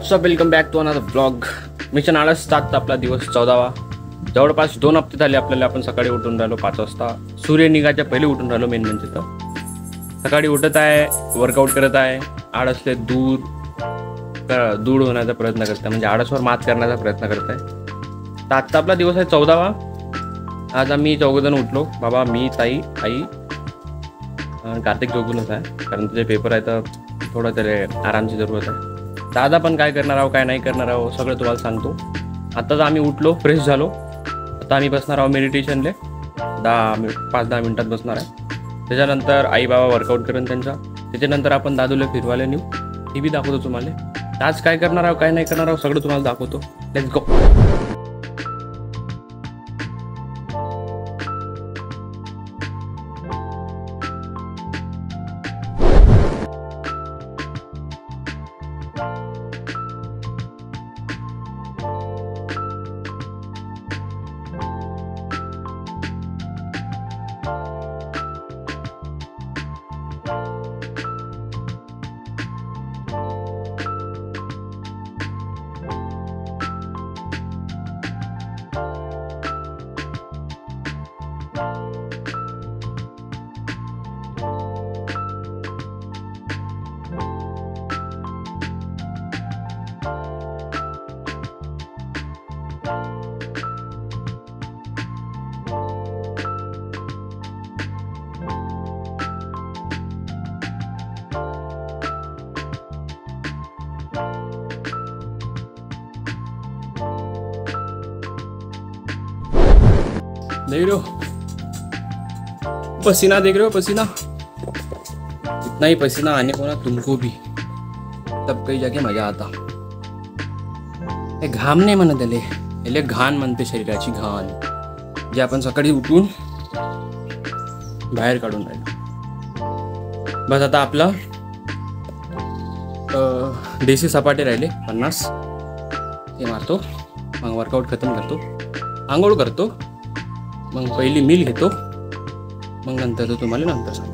WhatsApp welcome back to another blog. Mission आळस 7 आपला दिवस 14वा. जवळपास 2 हप्ते झाले आपल्याला. आपण सकाळी उठून राहिलो 5 वाजता. सूर्य निघायच्या पहिले उठून राहिलो. मेन म्हणजे तर सकाळी उठत आहे, वर्कआउट करत आहे. आळसले दूर होण्याचा प्रयत्न करत आहे, म्हणजे आळसवर मात करण्याचा प्रयत्न करत आहे. तर आजचा आपला दिवस आहे 14वा. आज आम्ही 4 जण उठलो. बाबा, मी, ताई, आई, कार्तिक जोगूनच आहे, कारण तुझे पेपर आहे तर थोडं त्याला आरामची जरूरत आहे. दादा पण काय करणार आहो, काय नाही करणार आहो, सगळं तुम्हाला सांगतो. आत्ताच आम्ही उठलो, फ्रेश झालो. आता आम्ही बसणार आहोत मेडिटेशनले. 5-10 मिनिटात बसणार आहे. त्याच्यानंतर आई बाबा वर्कआउट करेन त्यांचा. त्याच्यानंतर आपण दादूला फिरवायला नेऊ. टी व्ही दाखवतो तुम्हाला. आज काय करणार आहो, काय नाही करणार आहो, सगळं तुम्हाला दाखवतो. Let's go. देख रहे हो पसीना, देख रहे हो पसीना, इतना ही पसीना आने को ना तुमको भी, तब कहीं जाके मजा आता. हे घाम नाही म्हणत याले घाण म्हणते, शरीराची घाण जे आपण सकाळी उठून बाहेर काढून राहिलो. बस आता आपला देशी सपाटे राहिले 50, ते मारतो. मग वर्कआउट खतम करतो, आंघोळ करतो, मग पहिली मील घेतो, मग नंतर तो तुम्हाला नंतर सांगतो.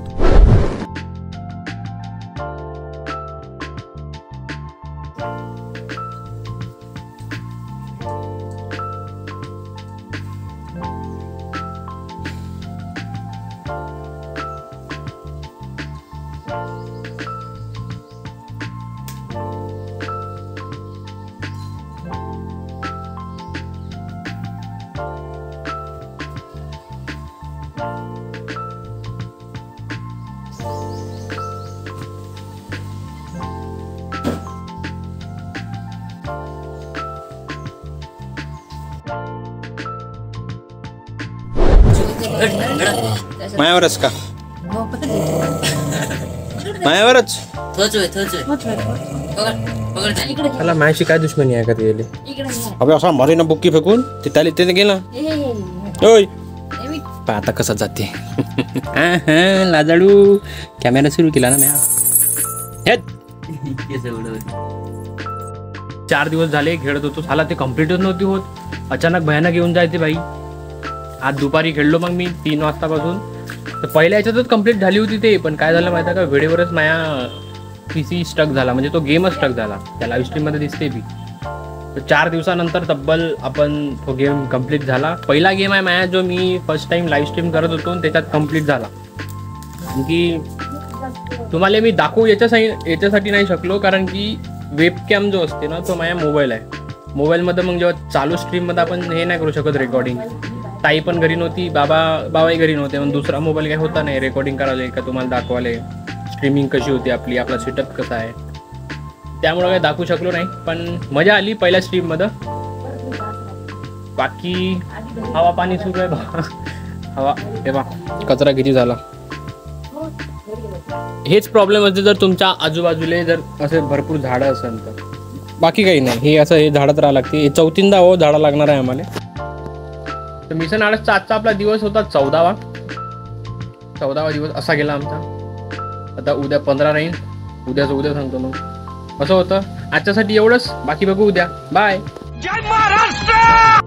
मायावरच का? मायावरच त्याला मायाशी काय दुश्मनी आहे का ते? अबे असा मारे ना बुक्की फेकून ते त्याला ते गेला. ओय आता कसं जाते. लाजाडू कॅमेरा सुरू केला ना म्या. 4 दिवस झाले खेळत होतो, साला ते कम्प्लीटच नव्हती होत. अचानक भयानक येऊन जायचे भाई. आज दुपारी खेळलो मग मी 3 वाजतापासून. तर पहिल्या याच्यातच कंप्लीट झाली होती ते, पण काय झालं माहिती आहे का, वेळेवरच माझ्या PC स्टक झाला, म्हणजे तो गेमच स्टक झाला. त्या लाईव्ह स्ट्रीममध्ये दिसते बी. तर 4 दिवसानंतर तब्बल आपण तो गेम कंप्लीट झाला. पहिला गेम आहे माझ्या जो मी फर्स्ट टाइम लाईव्ह स्ट्रीम करत होतो, त्याच्यात कंप्लीट झाला. की तुम्हाला मी दाखवू याच्यासाठी नाही शकलो, कारण की वेबकॅम जो असते ना तो माझ्या मोबाईल आहे. मोबाईलमध्ये मग जेव्हा चालू स्ट्रीममध्ये आपण हे नाही करू शकत रेकॉर्डिंग. ताई पण घरी नव्हती, बाबाही घरी नव्हते, मग दुसरा मोबाईल काही होता नाही रेकॉर्डिंग करायला का तुम्हाला दाखवायला स्ट्रीमिंग कशी होती आपली, आपला सेटअप कसा आहे. त्यामुळं काही दाखवू शकलो नाही, पण मजा आली पहिल्या स्ट्रीममध्ये. बाकी हवा पाणी सुरू आहे. हवा हे बा कचरा किती झाला. हेच प्रॉब्लेम असते जर तुमच्या आजूबाजूला जर असे भरपूर झाडं असेल तर. बाकी काही नाही, हे असं हे झाडत राहावं लागते. हे 4थींदा हो झाडं लागणार आहे आम्हाला. तर मिशन आळसचा आजचा आपला दिवस होता 14वा दिवस असा गेला आमचा. आता उद्या 15 राहील. उद्या सांगतो मग असं होतं. आजच्यासाठी एवढंच, बाकी बघू उद्या. बाय. जय महाराष्ट्र.